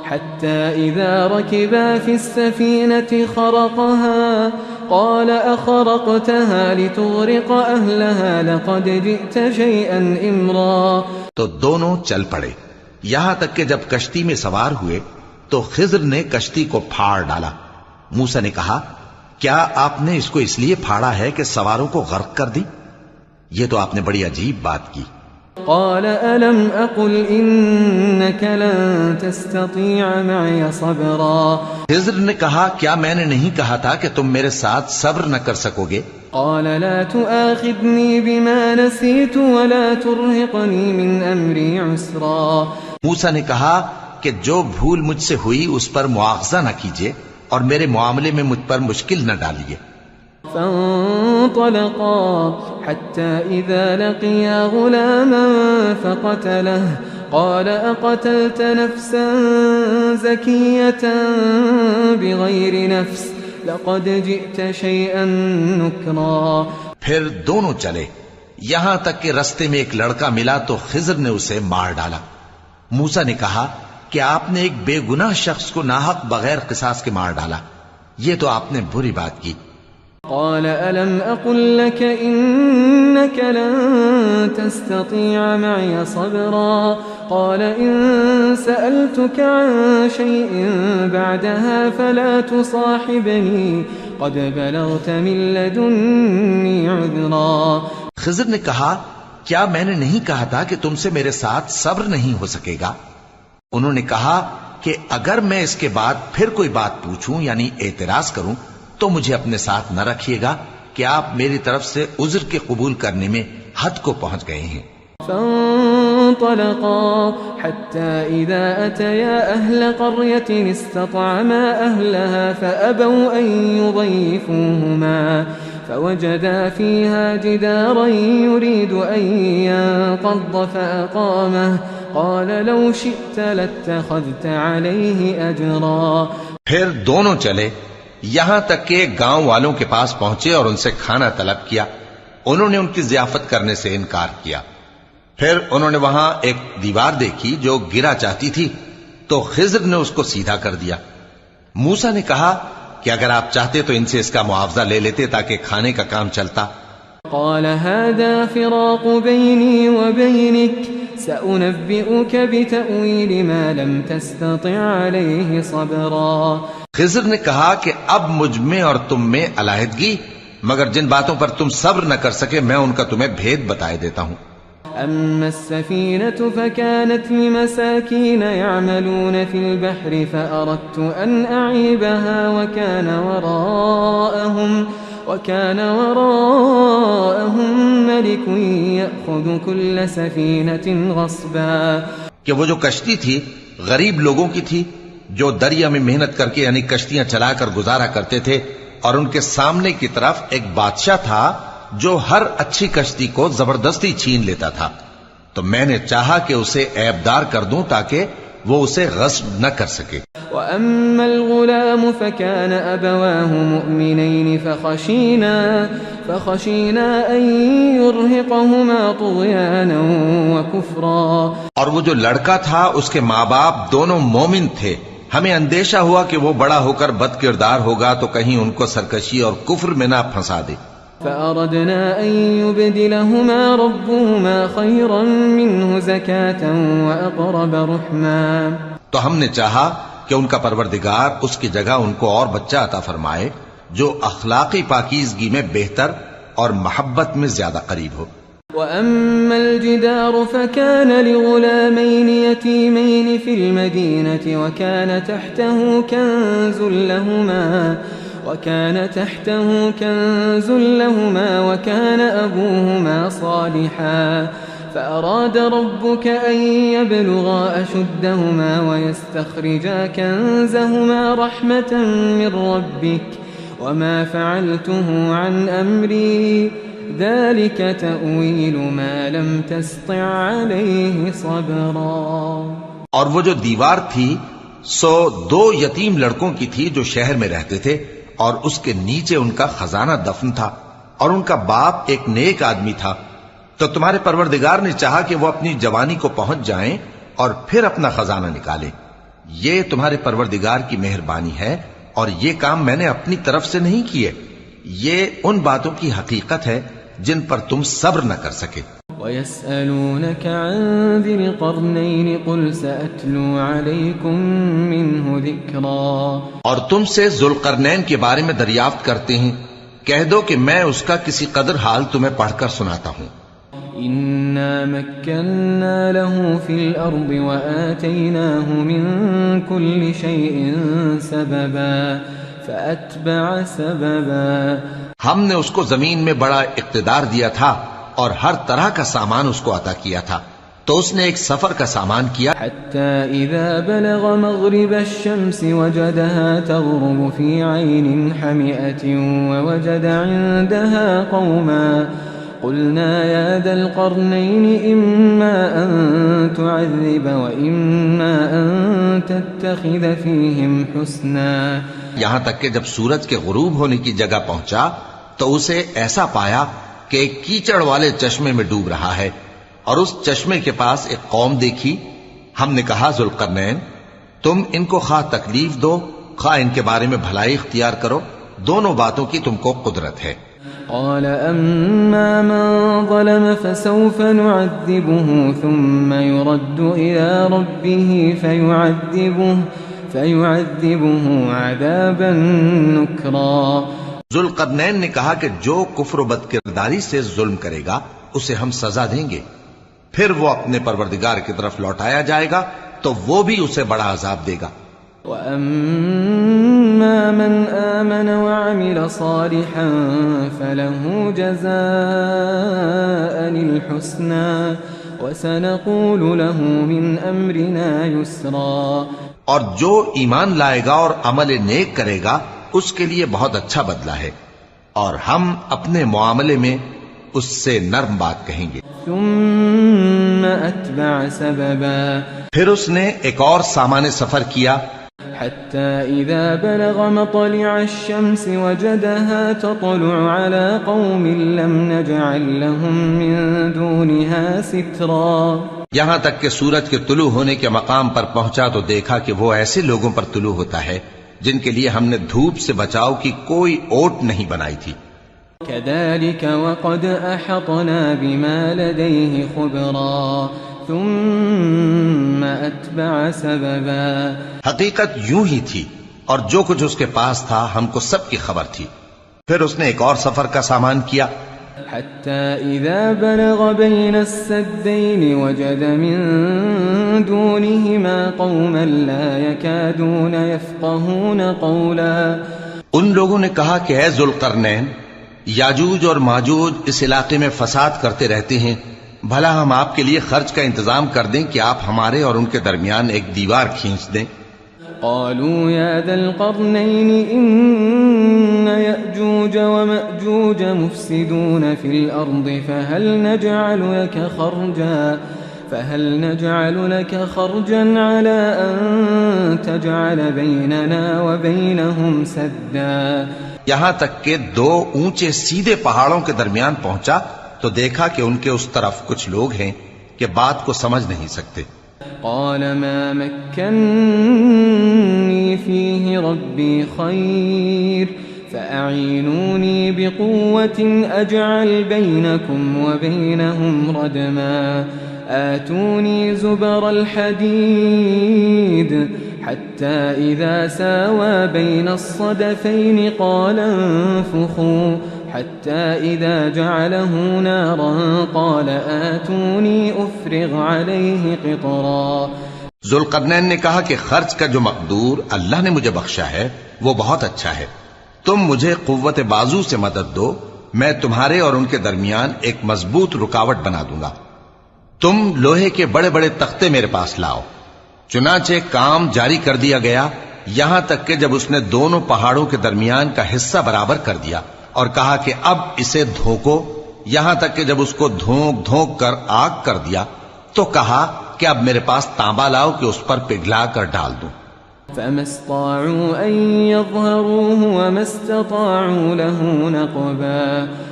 حتى إذا ركبا في السفينة خرقها قال أخرقتها لتغرق أهلها لقد جئت شيئا إمرا. تو دونوں چل پڑے یہاں تک کہ جب کشتی میں سوار ہوئے تو خضر نے کشتی کو پھاڑ ڈالا. موسیٰ نے کہا کیا آپ نے اس کو اس لیے پھاڑا ہے کہ سواروں کو غرق کر دی؟ یہ تو آپ نے بڑی عجیب بات کی. قال ألم أقل إنك لن تستطيع معي صبرا. خضر نے کہا کیا میں نے نہیں کہا تھا کہ تم میرے ساتھ صبر نہ کر سکو گے؟ قال لا تؤاخذني بما نسيت ولا ترهقني من أمري عسرا. موسیٰ نے کہا کہ جو بھول مجھ سے ہوئی اس پر مواخذہ نہ کیجیے اور میرے معاملے میں مجھ پر مشکل نہ ڈالیے. فانطلقا حتى إذا لقيا غلاما فقتله قال أقتلت نفسا زكية بغير نفس لقد جئت شيئا نكرا. پھر دونوں چلے یہاں تک کہ رستے میں ایک لڑکا ملا تو خضر نے اسے مار ڈالا. موسیٰ نے کہا کہ آپ نے ایک بے گناہ شخص کو ناحق بغیر قصاص کے مار ڈالا. یہ تو آپ نے بری بات کی. قال ألم أقل لك إنك لن تستطيع معي صبرا. قال إن سألتك عن شيء بعدها فلا تصاحبني قد بلغت من لدني عذرا. خضر نے کہا کیا میں نے نہیں کہا تھا کہ تم سے میرے ساتھ صبر نہیں ہو سکے گا؟ انہوں نے کہا کہ اگر میں اس کے بعد پھر کوئی بات پوچھوں یعنی اعتراض کروں تو مجھے اپنے ساتھ نہ رکھیے گا کہ آپ میری طرف سے عذر کے قبول کرنے میں حد کو پہنچ گئے ہیں. فانطلقا حتى إذا أتيا أهل قرية استطعما أهلها فأبوا أن يضيفوهما فوجدا فيها جدارا يريد أن ينقض فأقامه قال لو شئت لاتخذت عليه أجرا. پھر دونوں چلے یہاں تک کہ گاؤں والوں کے پاس پہنچے اور ان سے کھانا طلب کیا. انہوں نے ان کی ضیافت کرنے سے انکار کیا. پھر انہوں نے وہاں ایک دیوار دیکھی جو گرا چاہتی تھی تو خضر نے اس کو سیدھا کر دیا. موسیٰ نے کہا کہ اگر آپ چاہتے تو ان سے اس کا معاوضہ لے لیتے تاکہ کھانے کا کام چلتا. قال هذا فراق بيني وبينك سأنبئك بتأويل ما لم تستطع عليه صبرا. خضر نے کہا کہ اب مجھ میں اور تم میں علیحدگی مگر جن باتوں پر تم صبر نہ کر سکے میں ان کا تمہیں بھید بتائے دیتا ہوں. أما السفينة فكانت لمساكين يعملون في البحر فأردت أن أعيبها وكان وراءهم ملك يأخذ كل سفينة غصبا. کہ وہ جو کشتی تھی غریب لوگوں کی تھی جو دریا میں محنت کر کے یعنی کشتیاں چلا کر گزارا کرتے تھے اور ان کے سامنے کی طرف ایک بادشاہ تھا جو ہر اچھی کشتی کو زبردستی چھین لیتا تھا. تو میں نے چاہا کہ اسے عیبدار کر دوں تاکہ وہ اسے غصب نہ کر سکے. وأما الغلام فكان أبواه مؤمنين فخشينا أن يرهقهما طغيانا وكفرا. اور وہ جو لڑکا تھا اس کے ماں باپ دونوں مومن تھے، ہمیں اندیشہ ہوا کہ وہ بڑا ہو کر بد کردار ہوگا تو کہیں ان کو سرکشی اور کفر میں نہ پھنسا دے. فأردنا أن يبدلهما ربهما خيرا منه زكاة وأقرب رحما. تو ہم نے چاہا کہ ان کا پروردگار اس کی جگہ ان کو اور بچہ عطا فرمائے جو اخلاقی پاکیزگی میں بہتر اور محبت میں زیادہ قریب ہو. وأما الجدار فكان لغلامين يتيمين في المدينة وكان تحته كنز لهما وكان أبوهما صالحا فأراد ربك أن يبلغا أشدهما ويستخرجا كنزهما رحمة من ربك وما فعلته عن أمري ذلك تأويل ما لم تستطع عليه صبرا. اور وہ جو دیوار تھی سو 2 یتیم لڑکوں کی تھی جو شہر میں رہتے تھے، اور اس کے نیچے ان کا خزانہ دفن تھا، اور ان کا باپ ایک نیک آدمی تھا. تو تمہارے پروردگار نے چاہا کہ وہ اپنی جوانی کو پہنچ جائیں اور پھر اپنا خزانہ نکالیں. یہ تمہارے پروردگار کی مہربانی ہے، اور یہ کام میں نے اپنی طرف سے نہیں کیے. یہ ان باتوں کی حقیقت ہے جن پر تم صبر نہ کر سکے. وَيَسْأَلُونَكَ عَنْ ذِي الْقَرْنَيْنِ قُلْ سَأَتْلُو عَلَيْكُمْ مِنْهُ ذِكْرًا. اور تم سے ذوالقرنین کے بارے میں دریافت کرتے ہیں، کہہ دو کہ میں اس کا کسی قدر حال تمہیں پڑھ کر سناتا ہوں. إِنَّا مَكَّنَّا لَهُ فِي الْأَرْضِ وَآتَيْنَاهُ مِنْ كُلِّ شَيْءٍ سَبَبًا فَأَتْبَعَ سَبَبًا. ہم نے اس کو زمین میں بڑا اقتدار دیا تھا اور ہر طرح کا سامان اس کو عطا کیا تھا، تو اس نے ایک سفر کا سامان کیا. حتى إذا بلغ مغرب الشمس وجدها تغرب في عين حمئة ووجد عندها قوما قلنا يا ذا القرنين إما أن تعذب وإما أن تتخذ فيهم حسنا. یہاں تک کہ جب سورج کے غروب ہونے کی جگہ پہنچا تو اسے ایسا پایا کہ ایک کیچڑ والے چشمے میں ڈوب رہا ہے، اور اس چشمے کے پاس ایک قوم دیکھی. ہم نے کہا ذوالقرنین تم ان کو خواہ تکلیف دو خواہ ان کے بارے میں بھلائی اختیار کرو، دونوں باتوں کی تم کو قدرت ہے. قال أما من ظلم فسوف نعذبه ثم يرد إلى ربه فيعذبه عذابا نكرا. ذوالقرنین نے کہا کہ جو کفر و بد کرداری سے ظلم کرے گا اسے ہم سزا دیں گے، پھر وہ اپنے پروردگار کی طرف لوٹایا جائے گا تو وہ بھی اسے بڑا عذاب دے گا. وَأَمَّا مَنْ آمَنَ وَعَمِلَ صَالِحًا فَلَهُ جَزَاءً الْحُسْنَى وَسَنَقُولُ لَهُ مِنْ أَمْرِنَا يُسْرًا. اور جو ایمان لائے گا اور عمل نیک کرے گا اس کے لیے بہت اچھا بدلہ ہے، اور ہم اپنے معاملے میں اس سے نرم بات کہیں گے. ثم أتبع سببا. پھر اس نے ایک اور سامان سفر کیا. حتى إذا بلغ مطلع الشمس وجدها تطلع على قوم لم نجعل لهم من دونها سترا. یہاں تک کہ سورج کے طلوع ہونے کے مقام پر پہنچا تو دیکھا کہ وہ ایسے لوگوں پر طلوع ہوتا ہے جن کے لیے ہم نے دھوپ سے بچاؤ کی کوئی اوٹ نہیں بنائی تھی. كذلك وقد أحطنا بما لديه خبرا ثم أتبع سببا. حقیقت یوں ہی تھی، اور جو کچھ اس کے پاس تھا ہم کو سب کی خبر تھی. پھر اس نے ایک اور سفر کا سامان کیا. حتى إذا بلغ بين السدين وجد من دونهما قوما لا يكادون يفقهون قولا. ان لوگوں نے کہا کہ اے ذوالقرنین یاجوج اور ماجوج اس علاقے میں فساد کرتے رہتے ہیں، بھلا ہم آپ کے لیے خرچ کا انتظام کر دیں کہ آپ ہمارے اور ان کے درمیان ایک دیوار کھینچ دیں. قالوا يا ذا القرنين إن يأجوج ومأجوج مفسدون في الأرض فهل نجعل لك خرجا على أن تجعل بيننا وبينهم سدا؟ یہاں تک کہ دو اونچے سیدھے پہاڑوں کے درمیان پہنچا تو دیکھا کہ ان کے اس طرف کچھ لوگ ہیں کہ بات کو سمجھ نہیں سکتے. قال ما مكنني فيه ربي خير فأعينوني بقوة أجعل بينكم وبينهم ردما آتوني زبر الحديد حتى إذا ساوى بين الصدفين قال انفخوا حتى إذا جعله نارا قال آتوني أفرغ عليه قطرا. ذوالقرنین نے کہا کہ خرچ کا جو مقدور اللہ نے مجھے بخشا ہے وہ بہت اچھا ہے. تم مجھے قوت بازو سے مدد دو، میں تمہارے اور ان کے درمیان ایک مضبوط رکاوٹ بنا دوں گا. تم لوہے کے بڑے بڑے تختے میرے پاس لاؤ. چنانچہ کام جاری کر دیا گیا یہاں تک کہ جب اس نے دونوں پہاڑوں کے درمیان کا حصہ برابر کر دیا اور کہا کہ اب اسے دھوکو، یہاں تک کہ جب اس کو دھونک دھونک کر آگ کر دیا تو کہا کہ اب میرے پاس تانبا لاؤ کہ اس پر پگھلا کر ڈال دوں. فما استطاعوا أن يظهروه وما استطاعوا له نقبا.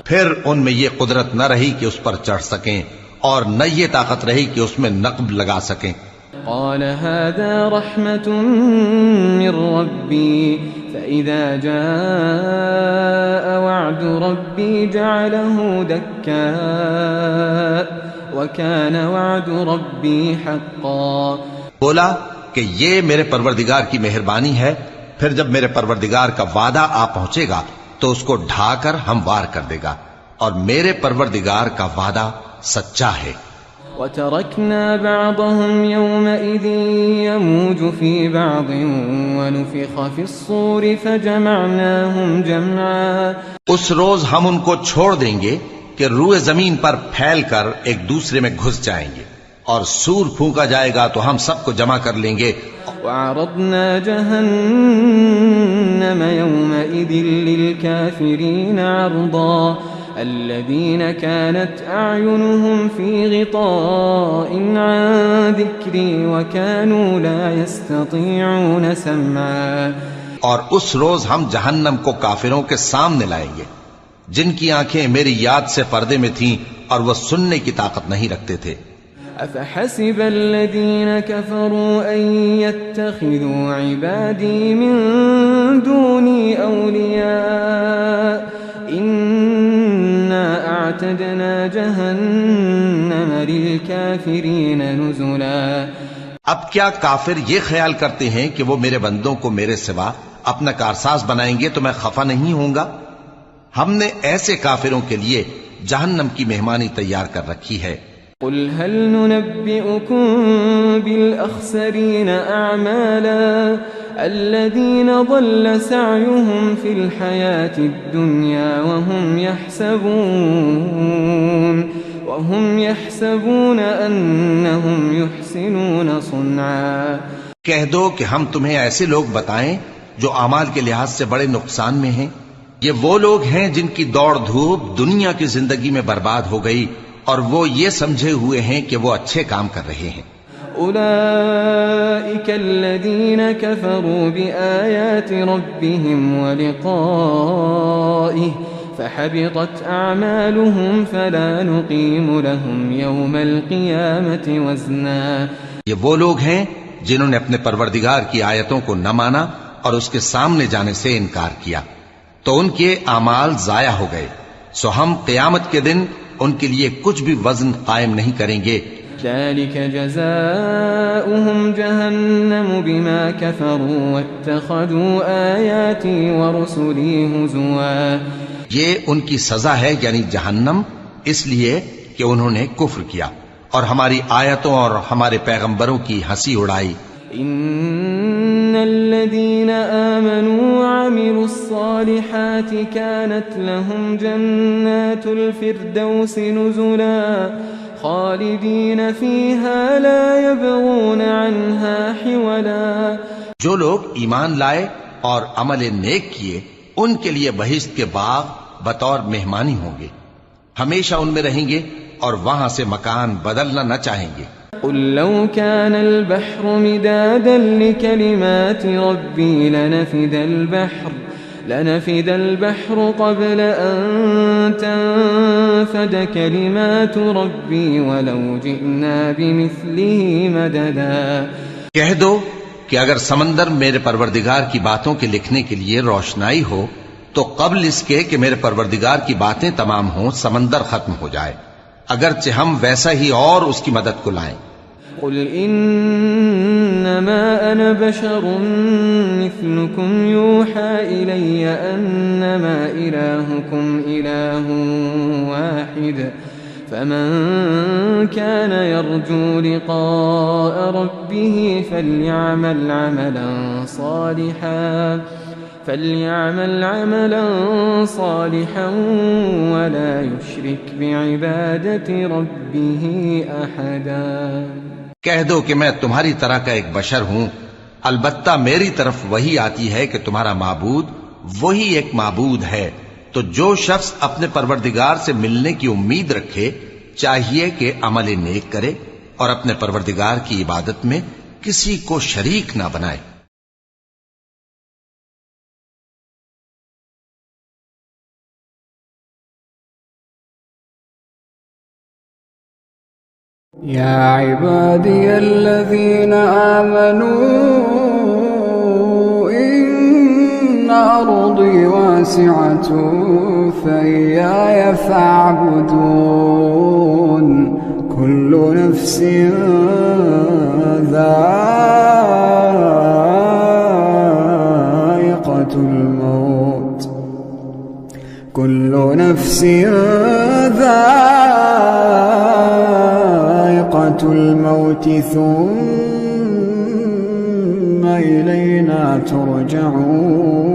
پھر ان میں یہ قدرت نہ رہی کہ اس پر چڑھ سکیں اور نہ یہ طاقت رہی کہ اس میں نقب لگا سکیں. قال هذا رحمة من ربي فإذا جاء وعد ربي جعله دكا وكان وعد ربي حقا. بولا کہ یہ میرے پروردگار کی مہربانی ہے، پھر جب میرے پروردگار کا وعدہ آ پہنچے گا تو اس کو ڈھا کر ہموار کر دے گا، اور میرے پروردگار کا وعدہ سچا ہے. وَتَرَكْنَا بَعْضَهُمْ يَوْمَئِذٍ يَمُوجُ فِي بَعْضٍ وَنُفِخَ فِي الصُّورِ فَجَمَعْنَاهُمْ جَمْعًا. اس روز ہم ان کو چھوڑ دیں گے کہ روئے زمین پر پھیل کر ایک دوسرے میں گھس جائیں گے، اور سور پھونکا جائے گا تو ہم سب کو جمع کر لیں گے. وَعَرَضْنَا جَهَنَّمَ يَوْمَئِذٍ لِلْكَافِرِينَ عَرْضًا الذين كانت أعينهم في غطاء عن ذكري وكانوا لا يستطيعون سمعا. اور اس روز ہم جہنم کو کافروں کے سامنے لائیں گے جن کی آنکھیں میری یاد سے پردے میں تھیں اور وہ سننے کی طاقت نہیں رکھتے تھے. أفحسب الذين كفروا أن يتخذوا عبادي من دوني أولياء إنا أعتدنا جهنم للكافرين نزلا. اب کیا کافر یہ خیال کرتے ہیں کہ وہ میرے بندوں کو میرے سوا اپنا کارساز بنائیں گے تو میں خفا نہیں ہوں گا؟ ہم نے ایسے کافروں کے لیے جہنم کی مہمانی تیار کر رکھی ہے. قل هل ننبئكم بالأخسرين أعمالا الذين ضل سعيهم في الحياة الدنيا وهم يحسبون أنهم يحسنون صنعا. کہہ دو کہ ہم تمہیں ایسے لوگ بتائیں جو اعمال کے لحاظ سے بڑے نقصان میں ہیں. یہ وہ لوگ ہیں جن کی دوڑ دھوپ دنیا کی زندگی میں برباد ہو گئی اور وہ یہ سمجھے ہوئے ہیں کہ وہ اچھے کام کر رہے ہیں. أولئك الذين كفروا بآيات ربهم ولقائه فحبطت أعمالهم فلا نقيم لهم يوم القيامة وزنا. یہ وہ لوگ ہیں جنہوں نے اپنے پروردگار کی آیتوں کو نہ مانا اور اس کے سامنے جانے سے انکار کیا تو ان کے اعمال ضائع ہو گئے، سو ہم قیامت کے دن ان کے لیے کچھ بھی وزن قائم نہیں کریں گے. ذلك جزاؤهم جهنم بما كفروا واتخذوا آياتي ورسلي هزوا. یہ ان کی سزا ہے یعنی جہنم، اس لیے کہ انہوں نے کفر کیا اور ہماری آیتوں اور ہمارے پیغمبروں کی ہنسی اڑائی. ان الذين آمنوا وعملوا الصالحات كانت لهم جنات الفردوس نزلا خالدين فيها لا يبغون عنها حولا. جو لوگ ایمان لائے اور عمل نیک کیے ان کے لیے بہشت کے باغ بطور مہمانی ہوں گے، ہمیشہ ان میں رہیں گے اور وہاں سے مکان بدلنا نہ چاہیں گے. قل لو كان البحر مدادا لكلمات ربي لنفد البحر قبل أن تنفد كلمات ربي ولو جئنا بمثله مددا. کہہ دو کہ اگر سمندر میرے پروردگار کی باتوں کے لکھنے کے لیے روشنائی ہو تو قبل اس کے کہ میرے پروردگار کی باتیں تمام ہوں سمندر ختم ہو جائے، اگرچہ ہم ویسا ہی اور اس کی مدد کو لائیں. قل انما انا بشر مثلكم يوحى الي انما الهكم اله واحد فمن كان يرجو لقاء ربه فليعمل عملا صالحا ولا يشرك بعبادة ربه احدا. کہہ دو کہ میں تمہاری طرح کا ایک بشر ہوں، البتہ میری طرف وہی آتی ہے کہ تمہارا معبود وہی ایک معبود ہے. تو جو شخص اپنے پروردگار سے ملنے کی امید رکھے چاہیے کہ عمل نیک کرے اور اپنے پروردگار کی عبادت میں کسی کو شریک نہ بنائے. يا عبادي الذين آمنوا إن أرضي واسعة فإياي فاعبدون. كل نفس ذائقة الموت ثم إلينا ترجعون.